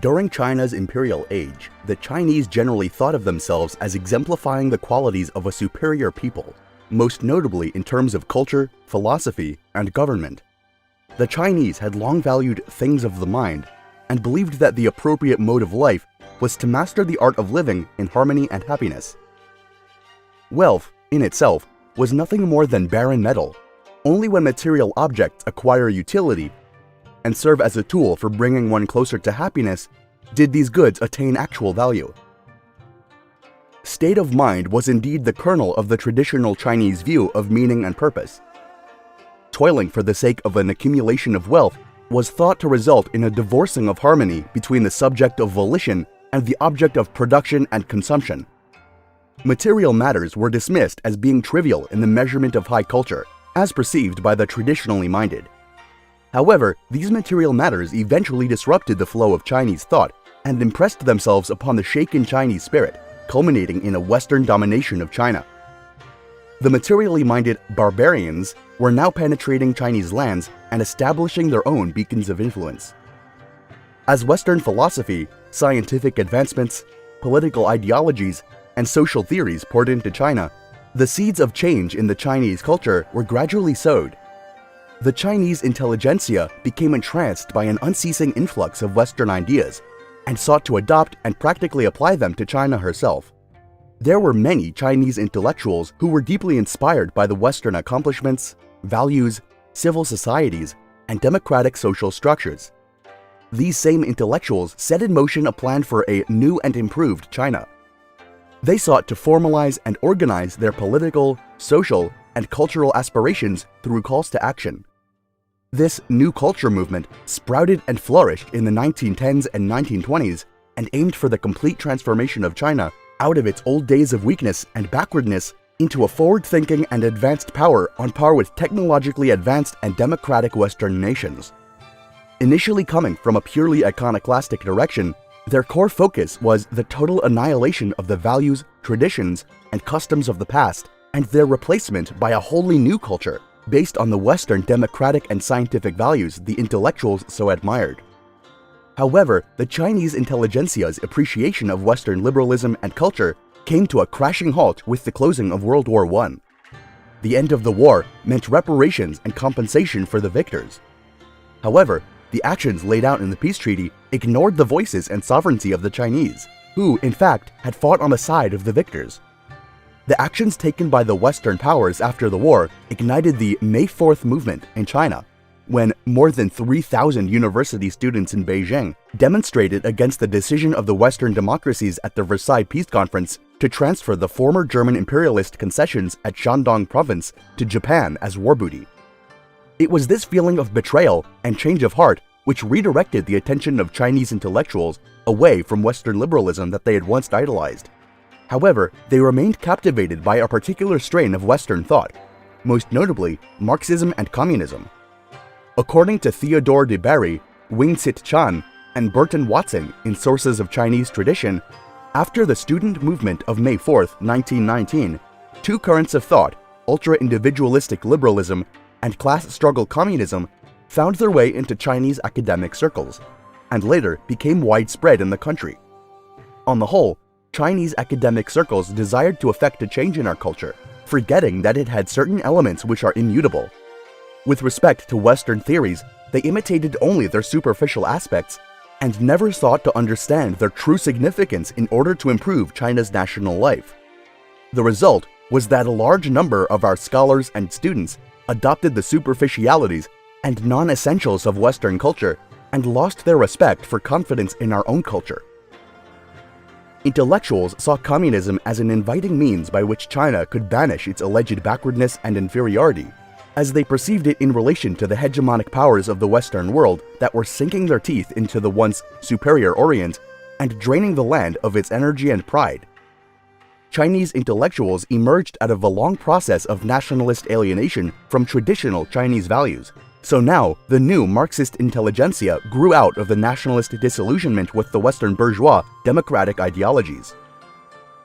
During China's imperial age, the Chinese generally thought of themselves as exemplifying the qualities of a superior people, most notably in terms of culture, philosophy, and government. The Chinese had long valued things of the mind and believed that the appropriate mode of life was to master the art of living in harmony and happiness. Wealth, in itself, was nothing more than barren metal. Only when material objects acquire utility and serve as a tool for bringing one closer to happiness did these goods attain actual value. State of mind was indeed the kernel of the traditional Chinese view of meaning and purpose. Toiling for the sake of an accumulation of wealth was thought to result in a divorcing of harmony between the subject of volition and the object of production and consumption. Material matters were dismissed as being trivial in the measurement of high culture, as perceived by the traditionally minded. However, these material matters eventually disrupted the flow of Chinese thought and impressed themselves upon the shaken Chinese spirit, culminating in a Western domination of China. The materially minded barbarians were now penetrating Chinese lands and establishing their own beacons of influence. As Western philosophy, scientific advancements, political ideologies, and social theories poured into China, the seeds of change in the Chinese culture were gradually sowed. The Chinese intelligentsia became entranced by an unceasing influx of Western ideas and sought to adopt and practically apply them to China herself. There were many Chinese intellectuals who were deeply inspired by the Western accomplishments, values, civil societies, and democratic social structures. These same intellectuals set in motion a plan for a new and improved China. They sought to formalize and organize their political, social, and cultural aspirations through calls to action. This new culture movement sprouted and flourished in the 1910s and 1920s and aimed for the complete transformation of China out of its old days of weakness and backwardness into a forward-thinking and advanced power on par with technologically advanced and democratic Western nations. Initially coming from a purely iconoclastic direction, their core focus was the total annihilation of the values, traditions, and customs of the past, and their replacement by a wholly new culture based on the Western democratic and scientific values the intellectuals so admired. However, the Chinese intelligentsia's appreciation of Western liberalism and culture came to a crashing halt with the closing of World War I. The end of the war meant reparations and compensation for the victors. However, the actions laid out in the peace treaty ignored the voices and sovereignty of the Chinese, who, in fact, had fought on the side of the victors. The actions taken by the Western powers after the war ignited the May 4th movement in China, when more than 3,000 university students in Beijing demonstrated against the decision of the Western democracies at the Versailles Peace Conference to transfer the former German imperialist concessions at Shandong province to Japan as war booty. It was this feeling of betrayal and change of heart which redirected the attention of Chinese intellectuals away from Western liberalism that they had once idolized. However, they remained captivated by a particular strain of Western thought, most notably Marxism and communism. According to Theodore de Bary, Wing-Tsit Chan, and Burton Watson in Sources of Chinese Tradition, after the student movement of May 4, 1919, two currents of thought, ultra-individualistic liberalism and class struggle communism, found their way into Chinese academic circles, and later became widespread in the country. On the whole, Chinese academic circles desired to effect a change in our culture, forgetting that it had certain elements which are immutable. With respect to Western theories, they imitated only their superficial aspects and never sought to understand their true significance in order to improve China's national life. The result was that a large number of our scholars and students adopted the superficialities and non-essentials of Western culture and lost their respect for confidence in our own culture. Intellectuals saw communism as an inviting means by which China could banish its alleged backwardness and inferiority, as they perceived it in relation to the hegemonic powers of the Western world that were sinking their teeth into the once superior Orient and draining the land of its energy and pride. Chinese intellectuals emerged out of a long process of nationalist alienation from traditional Chinese values. So now, the new Marxist intelligentsia grew out of the nationalist disillusionment with the Western bourgeois democratic ideologies.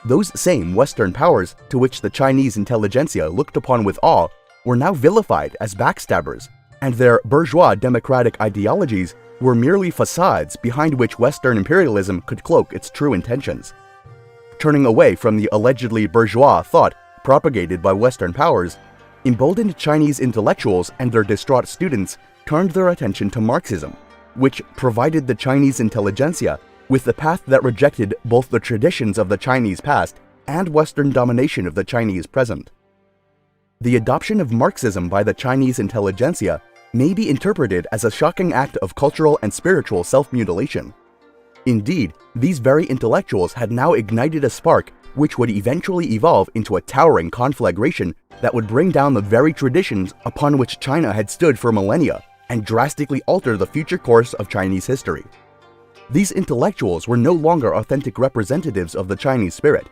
Those same Western powers to which the Chinese intelligentsia looked upon with awe were now vilified as backstabbers, and their bourgeois democratic ideologies were merely facades behind which Western imperialism could cloak its true intentions. Turning away from the allegedly bourgeois thought propagated by Western powers, emboldened Chinese intellectuals and their distraught students turned their attention to Marxism, which provided the Chinese intelligentsia with the path that rejected both the traditions of the Chinese past and Western domination of the Chinese present. The adoption of Marxism by the Chinese intelligentsia may be interpreted as a shocking act of cultural and spiritual self-mutilation. Indeed, these very intellectuals had now ignited a spark which would eventually evolve into a towering conflagration that would bring down the very traditions upon which China had stood for millennia and drastically alter the future course of Chinese history. These intellectuals were no longer authentic representatives of the Chinese spirit.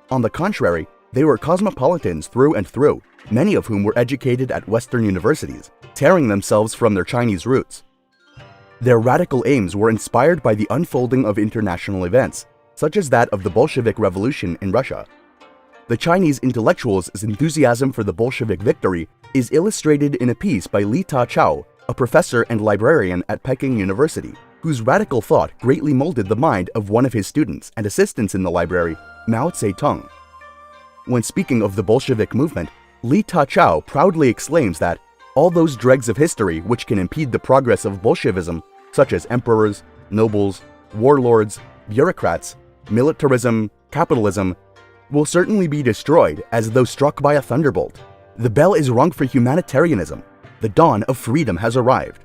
On the contrary, they were cosmopolitans through and through, many of whom were educated at Western universities, tearing themselves from their Chinese roots. Their radical aims were inspired by the unfolding of international events, such as that of the Bolshevik Revolution in Russia. The Chinese intellectuals' enthusiasm for the Bolshevik victory is illustrated in a piece by Li Ta-chao, a professor and librarian at Peking University, whose radical thought greatly molded the mind of one of his students and assistants in the library, Mao Zedong. When speaking of the Bolshevik movement, Li Ta-chao proudly exclaims that all those dregs of history which can impede the progress of Bolshevism, such as emperors, nobles, warlords, bureaucrats, militarism, capitalism, will certainly be destroyed as though struck by a thunderbolt. The bell is rung for humanitarianism. The dawn of freedom has arrived.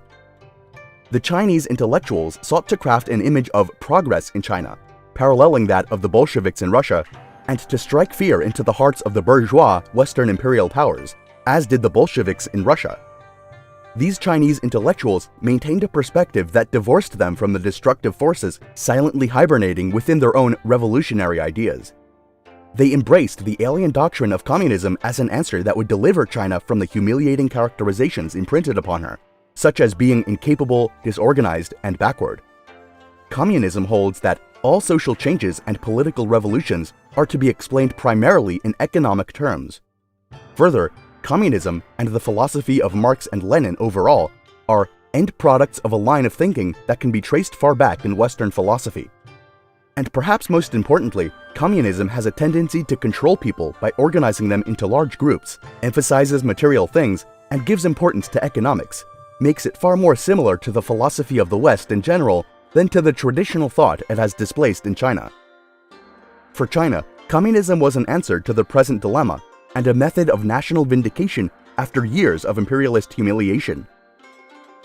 The Chinese intellectuals sought to craft an image of progress in China, paralleling that of the Bolsheviks in Russia, and to strike fear into the hearts of the bourgeois Western imperial powers, as did the Bolsheviks in Russia. These Chinese intellectuals maintained a perspective that divorced them from the destructive forces silently hibernating within their own revolutionary ideas. They embraced the alien doctrine of communism as an answer that would deliver China from the humiliating characterizations imprinted upon her, such as being incapable, disorganized, and backward. Communism holds that all social changes and political revolutions are to be explained primarily in economic terms. Further, communism and the philosophy of Marx and Lenin overall are end products of a line of thinking that can be traced far back in Western philosophy. And perhaps most importantly, communism has a tendency to control people by organizing them into large groups, emphasizes material things, and gives importance to economics, makes it far more similar to the philosophy of the West in general than to the traditional thought it has displaced in China. For China, communism was an answer to the present dilemma and a method of national vindication after years of imperialist humiliation.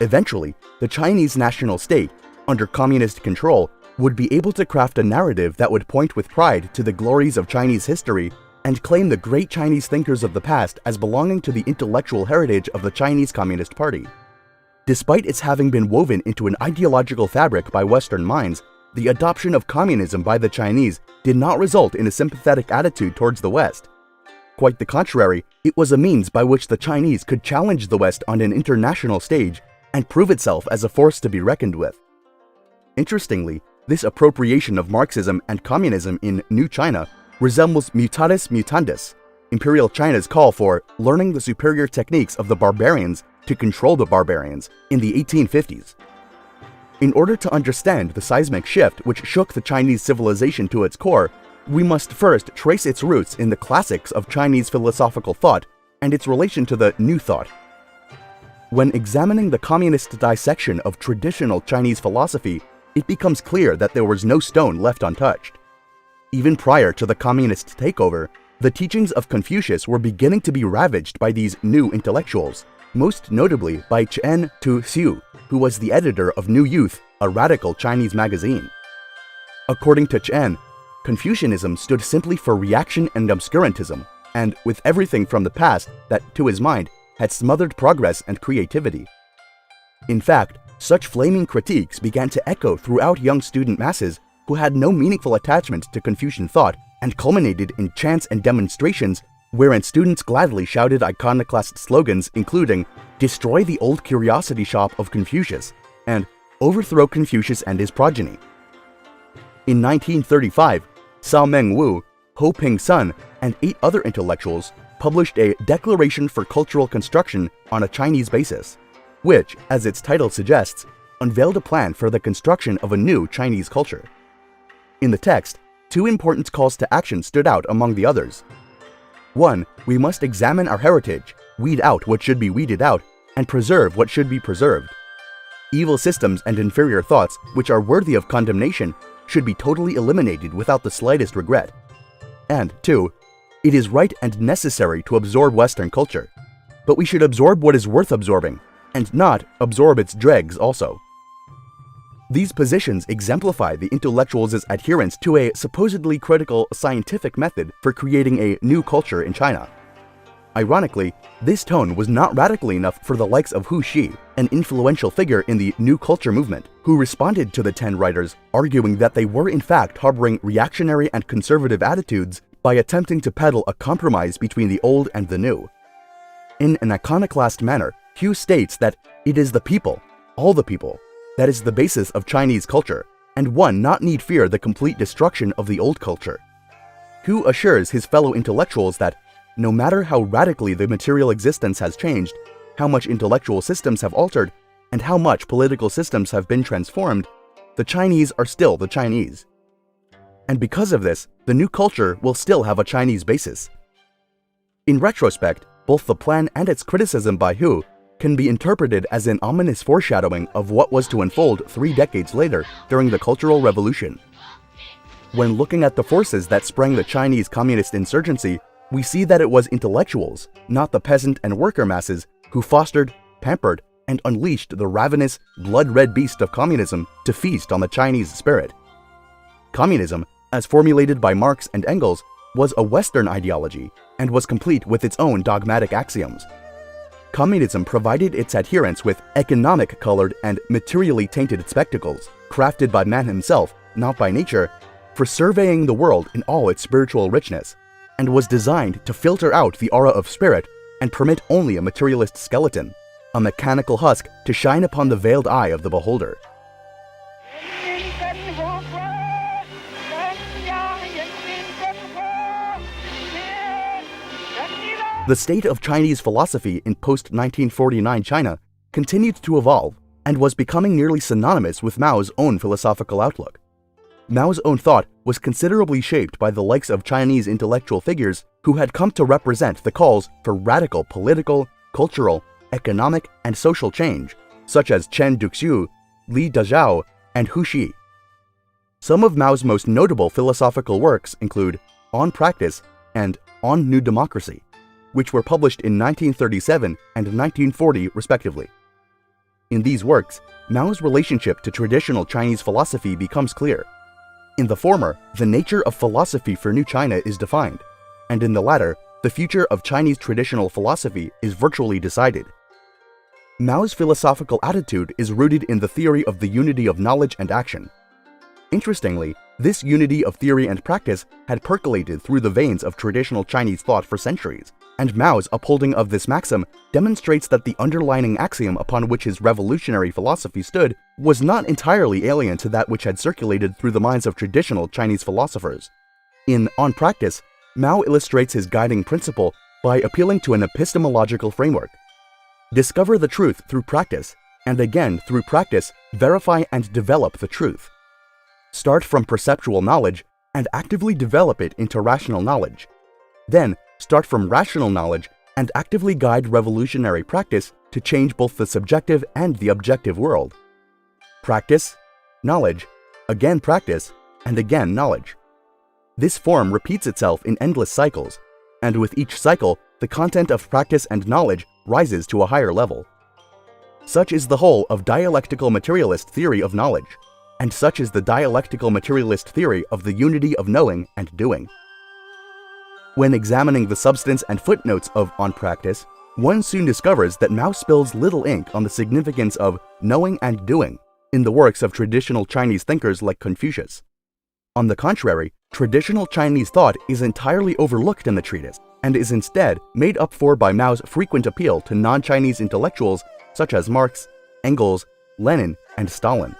Eventually, the Chinese national state, under communist control, would be able to craft a narrative that would point with pride to the glories of Chinese history and claim the great Chinese thinkers of the past as belonging to the intellectual heritage of the Chinese Communist Party. Despite its having been woven into an ideological fabric by Western minds, the adoption of communism by the Chinese did not result in a sympathetic attitude towards the West. Quite the contrary, it was a means by which the Chinese could challenge the West on an international stage and prove itself as a force to be reckoned with. Interestingly, this appropriation of Marxism and communism in New China resembles mutatis mutandis, Imperial China's call for learning the superior techniques of the barbarians to control the barbarians in the 1850s. In order to understand the seismic shift which shook the Chinese civilization to its core, we must first trace its roots in the classics of Chinese philosophical thought and its relation to the New Thought. When examining the communist dissection of traditional Chinese philosophy, it becomes clear that there was no stone left untouched. Even prior to the communist takeover, the teachings of Confucius were beginning to be ravaged by these new intellectuals, most notably by Chen Tu-Xiu, who was the editor of New Youth, a radical Chinese magazine. According to Chen, Confucianism stood simply for reaction and obscurantism, and with everything from the past that, to his mind, had smothered progress and creativity. In fact, such flaming critiques began to echo throughout young student masses who had no meaningful attachment to Confucian thought and culminated in chants and demonstrations wherein students gladly shouted iconoclast slogans including "Destroy the old curiosity shop of Confucius" and "Overthrow Confucius and his progeny." In 1935, Cao Mengwu, Ho Ping-sun, and 8 other intellectuals published a Declaration for Cultural Construction on a Chinese Basis, which, as its title suggests, unveiled a plan for the construction of a new Chinese culture. In the text, two important calls to action stood out among the others. 1. We must examine our heritage, weed out what should be weeded out, and preserve what should be preserved. Evil systems and inferior thoughts, which are worthy of condemnation, should be totally eliminated without the slightest regret. And 2. It is right and necessary to absorb Western culture, but we should absorb what is worth absorbing, and not absorb its dregs also. These positions exemplify the intellectuals' adherence to a supposedly critical scientific method for creating a new culture in China. Ironically, this tone was not radical enough for the likes of Hu Xi, an influential figure in the New Culture movement, who responded to the 10 writers, arguing that they were in fact harboring reactionary and conservative attitudes by attempting to peddle a compromise between the old and the new. In an iconoclast manner, Hu states that it is the people, all the people, that is the basis of Chinese culture, and one not need fear the complete destruction of the old culture. Hu assures his fellow intellectuals that no matter how radically the material existence has changed, how much intellectual systems have altered, and how much political systems have been transformed, the Chinese are still the Chinese. And because of this, the new culture will still have a Chinese basis. In retrospect, both the plan and its criticism by Hu can be interpreted as an ominous foreshadowing of what was to unfold 3 decades later during the Cultural Revolution. When looking at the forces that sprang the Chinese communist insurgency, we see that it was intellectuals, not the peasant and worker masses, who fostered, pampered, and unleashed the ravenous, blood-red beast of communism to feast on the Chinese spirit. Communism, as formulated by Marx and Engels, was a Western ideology and was complete with its own dogmatic axioms. Communism provided its adherents with economic-colored and materially tainted spectacles, crafted by man himself, not by nature, for surveying the world in all its spiritual richness, and was designed to filter out the aura of spirit and permit only a materialist skeleton, a mechanical husk to shine upon the veiled eye of the beholder. The state of Chinese philosophy in post-1949 China continued to evolve and was becoming nearly synonymous with Mao's own philosophical outlook. Mao's own thought was considerably shaped by the likes of Chinese intellectual figures who had come to represent the calls for radical political, cultural, economic, and social change, such as Chen Duxiu, Li Dazhao, and Hu Xi. Some of Mao's most notable philosophical works include On Practice and On New Democracy, which were published in 1937 and 1940 respectively. In these works, Mao's relationship to traditional Chinese philosophy becomes clear. In the former, the nature of philosophy for New China is defined, and in the latter, the future of Chinese traditional philosophy is virtually decided. Mao's philosophical attitude is rooted in the theory of the unity of knowledge and action. Interestingly, this unity of theory and practice had percolated through the veins of traditional Chinese thought for centuries, and Mao's upholding of this maxim demonstrates that the underlying axiom upon which his revolutionary philosophy stood was not entirely alien to that which had circulated through the minds of traditional Chinese philosophers. In On Practice, Mao illustrates his guiding principle by appealing to an epistemological framework. Discover the truth through practice, and again through practice, verify and develop the truth. Start from perceptual knowledge and actively develop it into rational knowledge. Then, start from rational knowledge and actively guide revolutionary practice to change both the subjective and the objective world. Practice, knowledge, again practice, and again knowledge. This form repeats itself in endless cycles, and with each cycle, the content of practice and knowledge rises to a higher level. Such is the whole of dialectical materialist theory of knowledge, and such is the dialectical materialist theory of the unity of knowing and doing. When examining the substance and footnotes of On Practice, one soon discovers that Mao spills little ink on the significance of knowing and doing in the works of traditional Chinese thinkers like Confucius. On the contrary, traditional Chinese thought is entirely overlooked in the treatise, and is instead made up for by Mao's frequent appeal to non-Chinese intellectuals such as Marx, Engels, Lenin, and Stalin.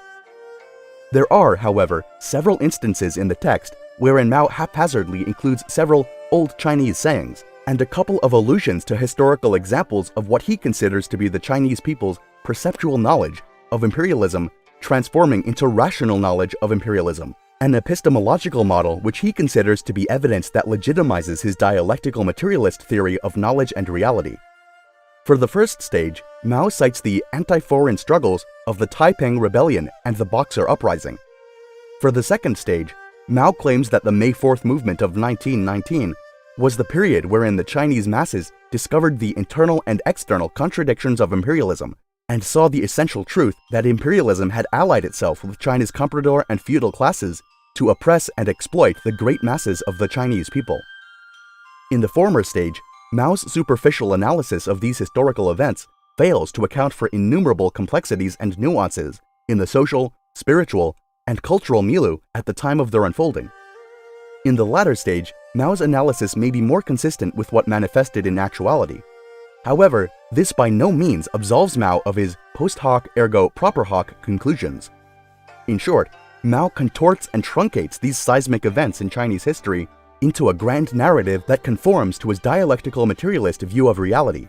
There are, however, several instances in the text wherein Mao haphazardly includes several Old Chinese sayings and a couple of allusions to historical examples of what he considers to be the Chinese people's perceptual knowledge of imperialism transforming into rational knowledge of imperialism, an epistemological model which he considers to be evidence that legitimizes his dialectical materialist theory of knowledge and reality. For the first stage, Mao cites the anti-foreign struggles of the Taiping Rebellion and the Boxer Uprising. For the second stage, Mao claims that the May 4th movement of 1919 was the period wherein the Chinese masses discovered the internal and external contradictions of imperialism and saw the essential truth that imperialism had allied itself with China's comprador and feudal classes to oppress and exploit the great masses of the Chinese people. In the former stage, Mao's superficial analysis of these historical events fails to account for innumerable complexities and nuances in the social, spiritual, and cultural milieu at the time of their unfolding. In the latter stage, Mao's analysis may be more consistent with what manifested in actuality. However, this by no means absolves Mao of his post hoc ergo propter hoc conclusions. In short, Mao contorts and truncates these seismic events in Chinese history into a grand narrative that conforms to his dialectical materialist view of reality.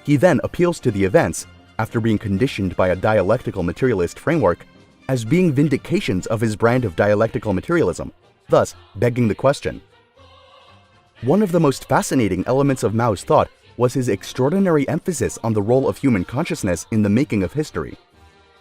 He then appeals to the events, after being conditioned by a dialectical materialist framework, as being vindications of his brand of dialectical materialism, thus begging the question. One of the most fascinating elements of Mao's thought was his extraordinary emphasis on the role of human consciousness in the making of history.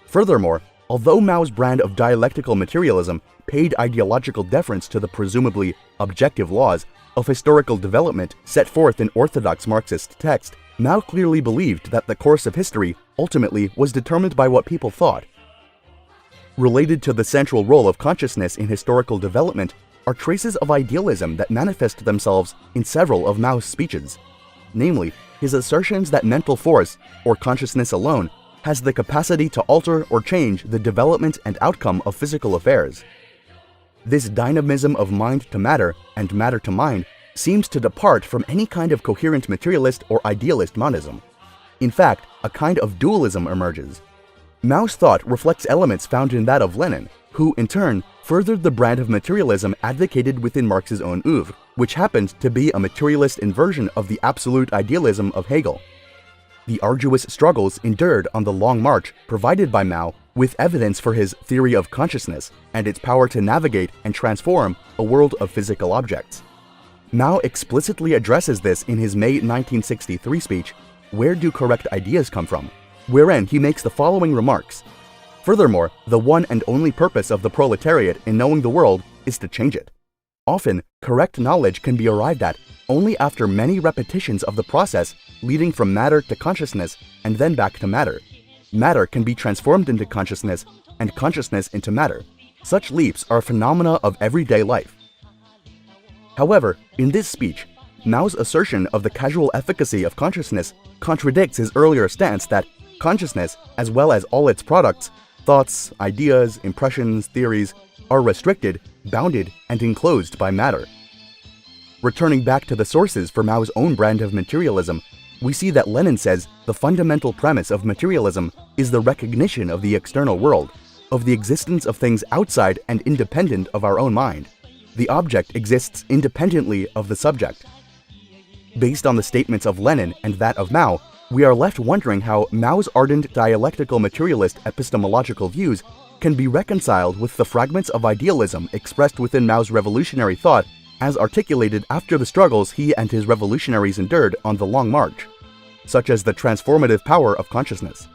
Furthermore, although Mao's brand of dialectical materialism paid ideological deference to the presumably objective laws of historical development set forth in orthodox Marxist text, Mao clearly believed that the course of history ultimately was determined by what people thought. Related to the central role of consciousness in historical development are traces of idealism that manifest themselves in several of Mao's speeches, namely his assertions that mental force, or consciousness alone, has the capacity to alter or change the development and outcome of physical affairs. This dynamism of mind to matter and matter to mind seems to depart from any kind of coherent materialist or idealist monism. In fact, a kind of dualism emerges. Mao's thought reflects elements found in that of Lenin, who, in turn, furthered the brand of materialism advocated within Marx's own oeuvre, which happened to be a materialist inversion of the absolute idealism of Hegel. The arduous struggles endured on the Long March provided by Mao with evidence for his theory of consciousness and its power to navigate and transform a world of physical objects. Mao explicitly addresses this in his May 1963 speech, "Where Do Correct Ideas Come From?", wherein he makes the following remarks. Furthermore, the one and only purpose of the proletariat in knowing the world is to change it. Often, correct knowledge can be arrived at only after many repetitions of the process leading from matter to consciousness and then back to matter. Matter can be transformed into consciousness and consciousness into matter. Such leaps are phenomena of everyday life. However, in this speech, Mao's assertion of the causal efficacy of consciousness contradicts his earlier stance that consciousness, as well as all its products, thoughts, ideas, impressions, theories, are restricted, bounded, and enclosed by matter. Returning back to the sources for Mao's own brand of materialism, we see that Lenin says the fundamental premise of materialism is the recognition of the external world, of the existence of things outside and independent of our own mind. The object exists independently of the subject. Based on the statements of Lenin and that of Mao, we are left wondering how Mao's ardent dialectical materialist epistemological views can be reconciled with the fragments of idealism expressed within Mao's revolutionary thought as articulated after the struggles he and his revolutionaries endured on the Long March, such as the transformative power of consciousness.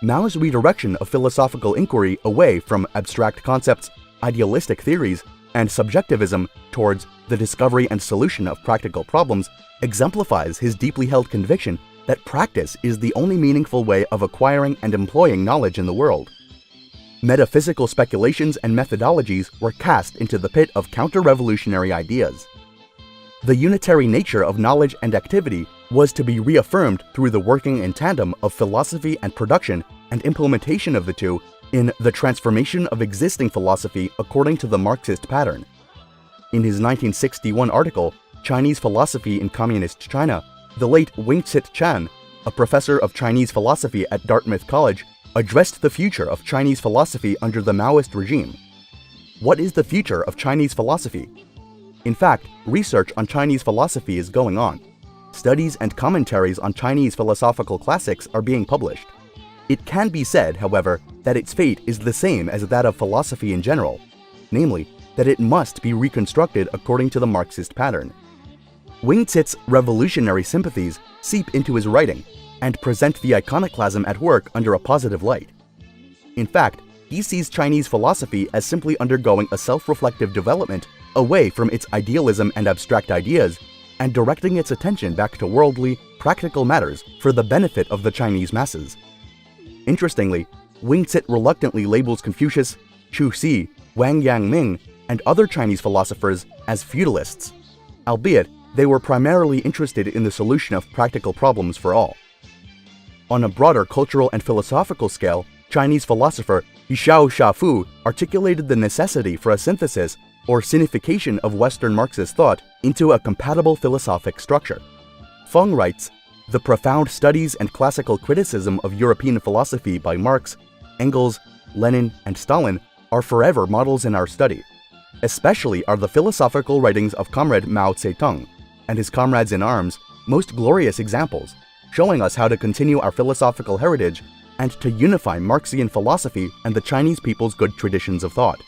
Mao's redirection of philosophical inquiry away from abstract concepts, idealistic theories, and subjectivism towards the discovery and solution of practical problems exemplifies his deeply held conviction that practice is the only meaningful way of acquiring and employing knowledge in the world. Metaphysical speculations and methodologies were cast into the pit of counter-revolutionary ideas. The unitary nature of knowledge and activity was to be reaffirmed through the working in tandem of philosophy and production and implementation of the two in the transformation of existing philosophy according to the Marxist pattern. In his 1961 article, Chinese Philosophy in Communist China, the late Wing-Tsit Chan, a professor of Chinese philosophy at Dartmouth College, addressed the future of Chinese philosophy under the Maoist regime. What is the future of Chinese philosophy? In fact, research on Chinese philosophy is going on. Studies and commentaries on Chinese philosophical classics are being published. It can be said, however, that its fate is the same as that of philosophy in general, namely, that it must be reconstructed according to the Marxist pattern. Wing Tit's revolutionary sympathies seep into his writing and present the iconoclasm at work under a positive light. In fact, he sees Chinese philosophy as simply undergoing a self-reflective development away from its idealism and abstract ideas and directing its attention back to worldly, practical matters for the benefit of the Chinese masses. Interestingly, Wing Tit reluctantly labels Confucius, Chu Xi, Wang Yangming, and other Chinese philosophers as feudalists, albeit they were primarily interested in the solution of practical problems for all. On a broader cultural and philosophical scale, Chinese philosopher Xiao Shafu articulated the necessity for a synthesis or sinification of Western Marxist thought into a compatible philosophic structure. Feng writes, "The profound studies and classical criticism of European philosophy by Marx, Engels, Lenin, and Stalin are forever models in our study. Especially are the philosophical writings of Comrade Mao Zedong and his comrades in arms most glorious examples, showing us how to continue our philosophical heritage and to unify Marxian philosophy and the Chinese people's good traditions of thought."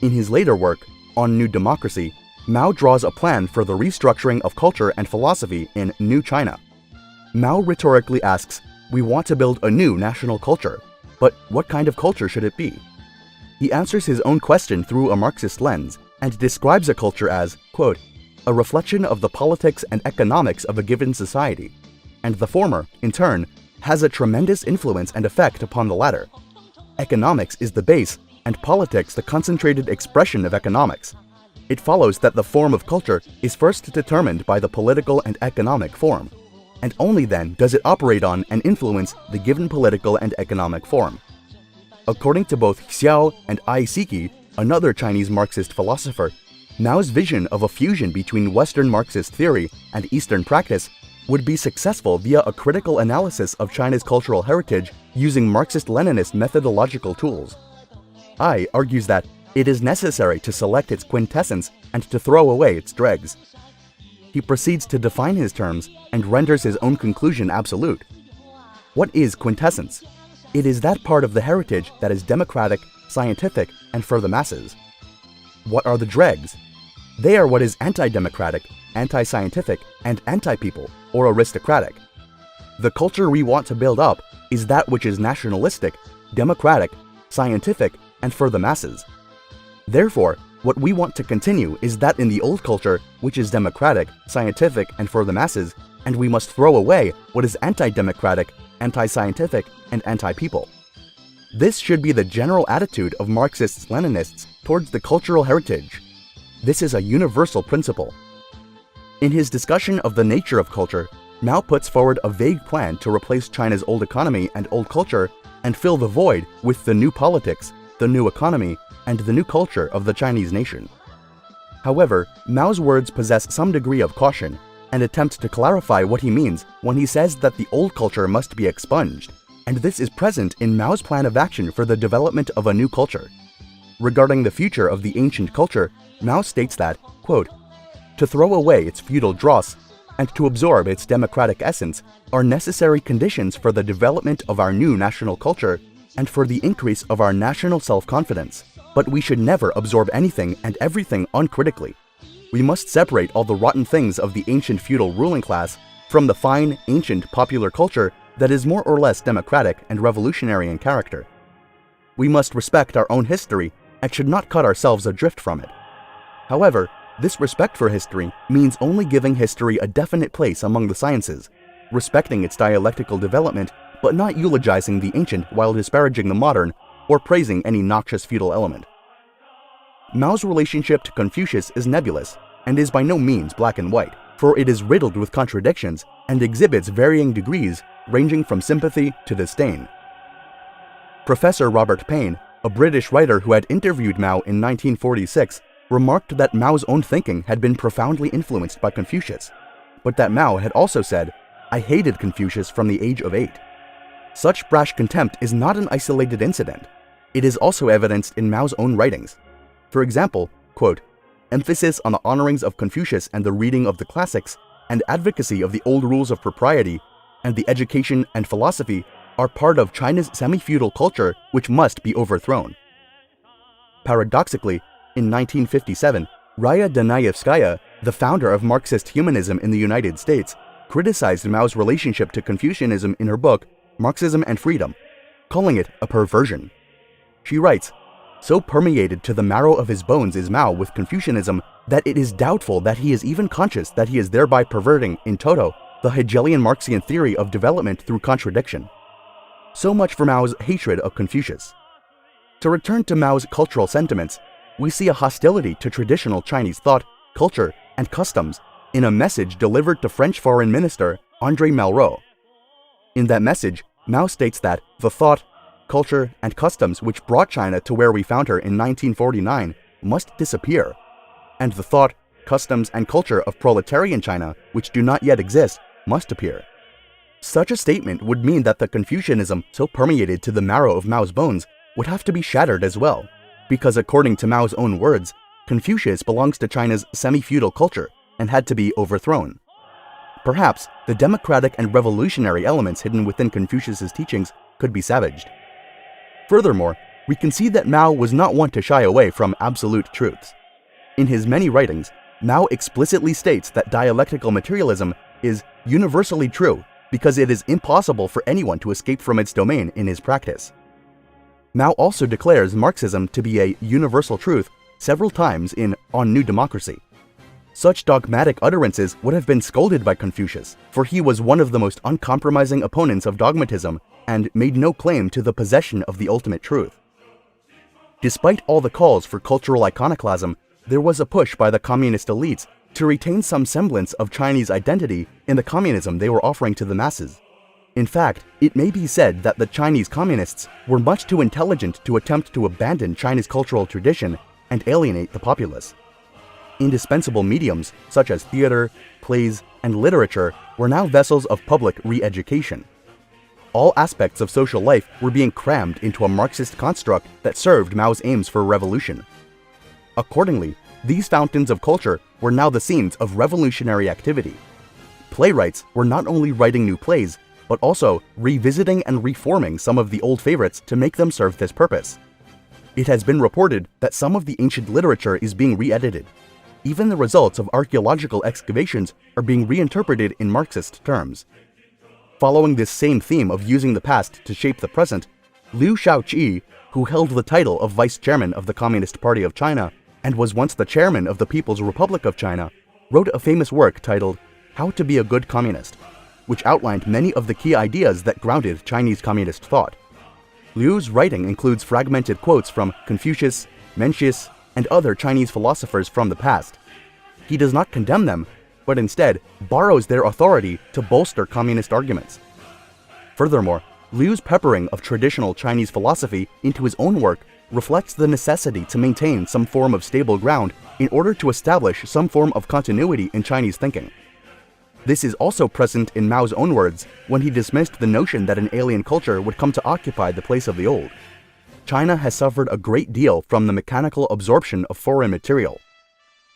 In his later work, On New Democracy, Mao draws a plan for the restructuring of culture and philosophy in New China. Mao rhetorically asks, "We want to build a new national culture, but what kind of culture should it be?" He answers his own question through a Marxist lens and describes a culture as, quote, "a reflection of the politics and economics of a given society," and the former, in turn, has a tremendous influence and effect upon the latter. Economics is the base, and politics the concentrated expression of economics. It follows that the form of culture is first determined by the political and economic form, and only then does it operate on and influence the given political and economic form. According to both Xiao and Ai Siki, another Chinese Marxist philosopher, Mao's vision of a fusion between Western Marxist theory and Eastern practice would be successful via a critical analysis of China's cultural heritage using Marxist-Leninist methodological tools. Ai argues that it is necessary to select its quintessence and to throw away its dregs. He proceeds to define his terms and renders his own conclusion absolute. What is quintessence? It is that part of the heritage that is democratic, scientific, and for the masses. What are the dregs? They are what is anti-democratic, anti-scientific, and anti-people, or aristocratic. The culture we want to build up is that which is nationalistic, democratic, scientific, and for the masses. Therefore, what we want to continue is that in the old culture, which is democratic, scientific, and for the masses, and we must throw away what is anti-democratic, anti-scientific, and anti-people. This should be the general attitude of Marxists-Leninists towards the cultural heritage. This is a universal principle. In his discussion of the nature of culture, Mao puts forward a vague plan to replace China's old economy and old culture and fill the void with the new politics, the new economy, and the new culture of the Chinese nation. However, Mao's words possess some degree of caution and attempt to clarify what he means when he says that the old culture must be expunged, and this is present in Mao's plan of action for the development of a new culture. Regarding the future of the ancient culture, Mao states that, quote, "To throw away its feudal dross and to absorb its democratic essence are necessary conditions for the development of our new national culture and for the increase of our national self-confidence. But we should never absorb anything and everything uncritically. We must separate all the rotten things of the ancient feudal ruling class from the fine, ancient popular culture that is more or less democratic and revolutionary in character. We must respect our own history and should not cut ourselves adrift from it. However, this respect for history means only giving history a definite place among the sciences, respecting its dialectical development, but not eulogizing the ancient while disparaging the modern or praising any noxious feudal element." Mao's relationship to Confucius is nebulous and is by no means black and white, for it is riddled with contradictions and exhibits varying degrees ranging from sympathy to disdain. Professor Robert Payne, a British writer who had interviewed Mao in 1946, remarked that Mao's own thinking had been profoundly influenced by Confucius, but that Mao had also said, "I hated Confucius from the age of 8. Such brash contempt is not an isolated incident. It is also evidenced in Mao's own writings. For example, quote, "Emphasis on the honorings of Confucius and the reading of the classics, and advocacy of the old rules of propriety, and the education and philosophy are part of China's semi-feudal culture which must be overthrown. Paradoxically, in 1957, Raya Dunayevskaya, the founder of Marxist humanism in the United States, criticized Mao's relationship to Confucianism in her book, Marxism and Freedom, calling it a perversion. She writes, "So permeated to the marrow of his bones is Mao with Confucianism that it is doubtful that he is even conscious that he is thereby perverting, in toto, the Hegelian Marxian theory of development through contradiction." So much for Mao's hatred of Confucius. To return to Mao's cultural sentiments, we see a hostility to traditional Chinese thought, culture, and customs in a message delivered to French Foreign Minister André Malraux. In that message, Mao states that the thought, culture, and customs which brought China to where we found her in 1949 must disappear, and the thought, customs, and culture of proletarian China, which do not yet exist, must appear. Such a statement would mean that the Confucianism so permeated to the marrow of Mao's bones would have to be shattered as well, because according to Mao's own words, Confucius belongs to China's semi-feudal culture and had to be overthrown. Perhaps the democratic and revolutionary elements hidden within Confucius's teachings could be savaged. Furthermore, we can see that Mao was not one to shy away from absolute truths. In his many writings, Mao explicitly states that dialectical materialism is universally true because it is impossible for anyone to escape from its domain in his practice. Mao also declares Marxism to be a universal truth several times in On New Democracy. Such dogmatic utterances would have been scolded by Confucius, for he was one of the most uncompromising opponents of dogmatism and made no claim to the possession of the ultimate truth. Despite all the calls for cultural iconoclasm, there was a push by the communist elites to retain some semblance of Chinese identity in the communism they were offering to the masses. In fact, it may be said that the Chinese communists were much too intelligent to attempt to abandon China's cultural tradition and alienate the populace. Indispensable mediums, such as theater, plays, and literature, were now vessels of public re-education. All aspects of social life were being crammed into a Marxist construct that served Mao's aims for revolution. Accordingly, these fountains of culture were now the scenes of revolutionary activity. Playwrights were not only writing new plays, but also revisiting and reforming some of the old favorites to make them serve this purpose. It has been reported that some of the ancient literature is being re-edited. Even the results of archaeological excavations are being reinterpreted in Marxist terms. Following this same theme of using the past to shape the present, Liu Shaoqi, who held the title of Vice Chairman of the Communist Party of China and was once the chairman of the People's Republic of China, wrote a famous work titled How to Be a Good Communist, which outlined many of the key ideas that grounded Chinese communist thought. Liu's writing includes fragmented quotes from Confucius, Mencius, and other Chinese philosophers from the past. He does not condemn them, but instead borrows their authority to bolster communist arguments. Furthermore, Liu's peppering of traditional Chinese philosophy into his own work reflects the necessity to maintain some form of stable ground in order to establish some form of continuity in Chinese thinking. This is also present in Mao's own words when he dismissed the notion that an alien culture would come to occupy the place of the old. China has suffered a great deal from the mechanical absorption of foreign material.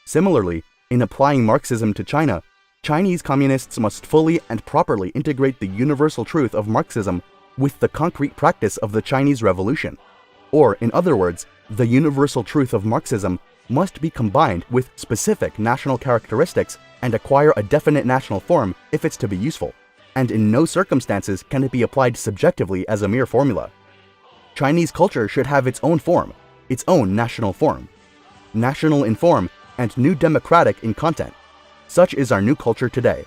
Similarly, in applying Marxism to China, Chinese communists must fully and properly integrate the universal truth of Marxism with the concrete practice of the Chinese Revolution. Or, in other words, the universal truth of Marxism must be combined with specific national characteristics and acquire a definite national form if it's to be useful, and in no circumstances can it be applied subjectively as a mere formula. Chinese culture should have its own form, its own national form. National in form and new democratic in content. Such is our new culture today.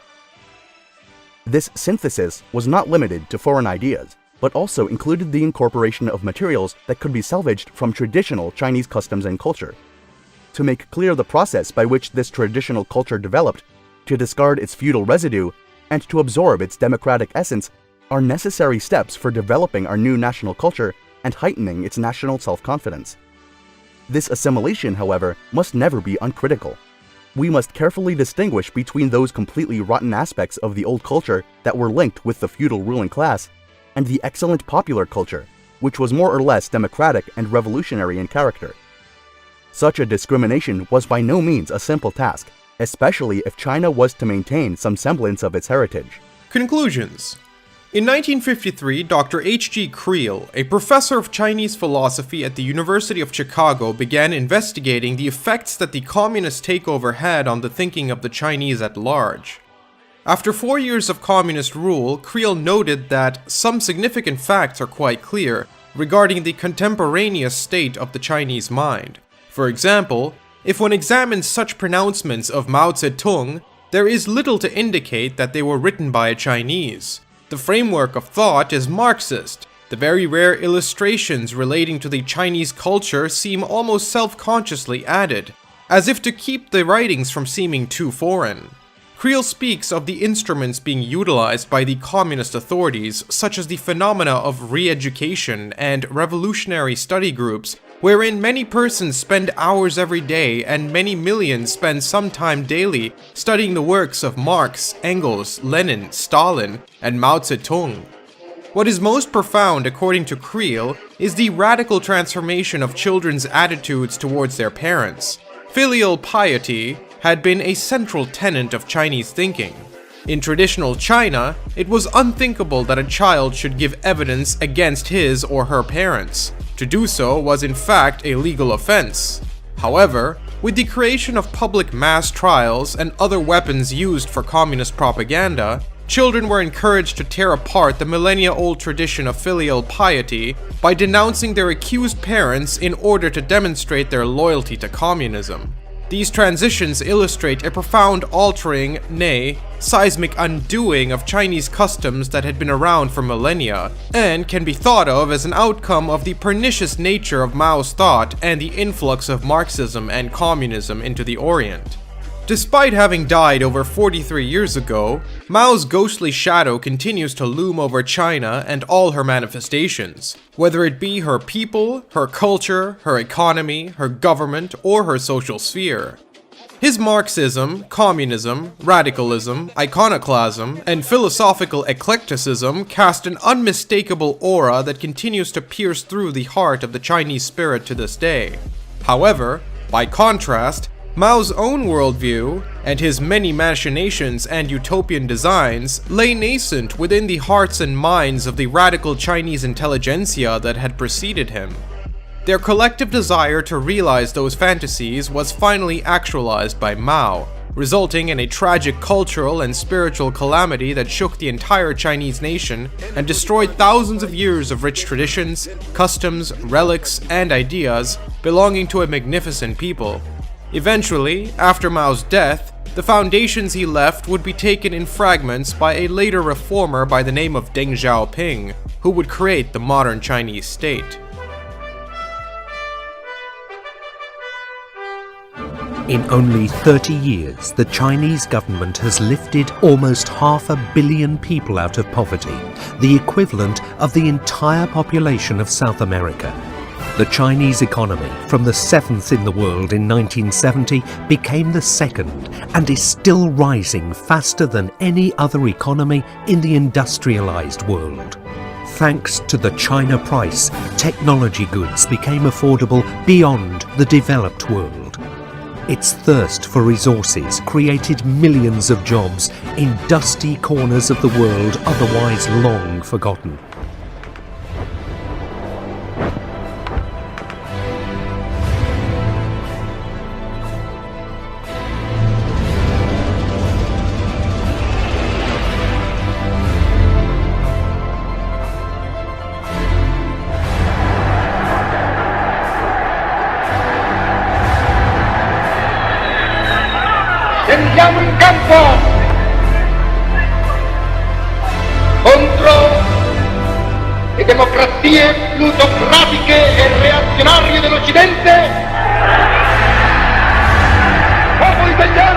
This synthesis was not limited to foreign ideas, but also included the incorporation of materials that could be salvaged from traditional Chinese customs and culture. To make clear the process by which this traditional culture developed, to discard its feudal residue, and to absorb its democratic essence are necessary steps for developing our new national culture and heightening its national self-confidence. This assimilation, however, must never be uncritical. We must carefully distinguish between those completely rotten aspects of the old culture that were linked with the feudal ruling class and the excellent popular culture, which was more or less democratic and revolutionary in character. Such a discrimination was by no means a simple task, especially if China was to maintain some semblance of its heritage. Conclusions. In 1953, Dr. H.G. Creel, a professor of Chinese philosophy at the University of Chicago, began investigating the effects that the communist takeover had on the thinking of the Chinese at large. After 4 years of communist rule, Creel noted that some significant facts are quite clear regarding the contemporaneous state of the Chinese mind. For example, if one examines such pronouncements of Mao Zedong, there is little to indicate that they were written by a Chinese. The framework of thought is Marxist. The very rare illustrations relating to the Chinese culture seem almost self-consciously added, as if to keep the writings from seeming too foreign. Creel speaks of the instruments being utilized by the communist authorities, such as the phenomena of re-education and revolutionary study groups, wherein many persons spend hours every day and many millions spend some time daily studying the works of Marx, Engels, Lenin, Stalin, and Mao Zedong. What is most profound, according to Creel, is the radical transformation of children's attitudes towards their parents. Filial piety had been a central tenet of Chinese thinking. In traditional China, it was unthinkable that a child should give evidence against his or her parents. To do so was in fact a legal offense. However, with the creation of public mass trials and other weapons used for communist propaganda, children were encouraged to tear apart the millennia-old tradition of filial piety by denouncing their accused parents in order to demonstrate their loyalty to communism. These transitions illustrate a profound altering, nay, seismic undoing of Chinese customs that had been around for millennia, and can be thought of as an outcome of the pernicious nature of Mao's thought and the influx of Marxism and communism into the Orient. Despite having died over 43 years ago, Mao's ghostly shadow continues to loom over China and all her manifestations, whether it be her people, her culture, her economy, her government, or her social sphere. His Marxism, communism, radicalism, iconoclasm, and philosophical eclecticism cast an unmistakable aura that continues to pierce through the heart of the Chinese spirit to this day. However, by contrast, Mao's own worldview, and his many machinations and utopian designs, lay nascent within the hearts and minds of the radical Chinese intelligentsia that had preceded him. Their collective desire to realize those fantasies was finally actualized by Mao, resulting in a tragic cultural and spiritual calamity that shook the entire Chinese nation and destroyed thousands of years of rich traditions, customs, relics, and ideas belonging to a magnificent people. Eventually, after Mao's death, the foundations he left would be taken in fragments by a later reformer by the name of Deng Xiaoping, who would create the modern Chinese state. In only 30 years, the Chinese government has lifted almost 500 million people out of poverty, the equivalent of the entire population of South America. The Chinese economy, from the 7th in the world in 1970, became the 2nd and is still rising faster than any other economy in the industrialized world. Thanks to the China price, technology goods became affordable beyond the developed world. Its thirst for resources created millions of jobs in dusty corners of the world otherwise long forgotten. Scendiamo in campo contro le democrazie plutocratiche e reazionarie dell'Occidente. Popolo italiano!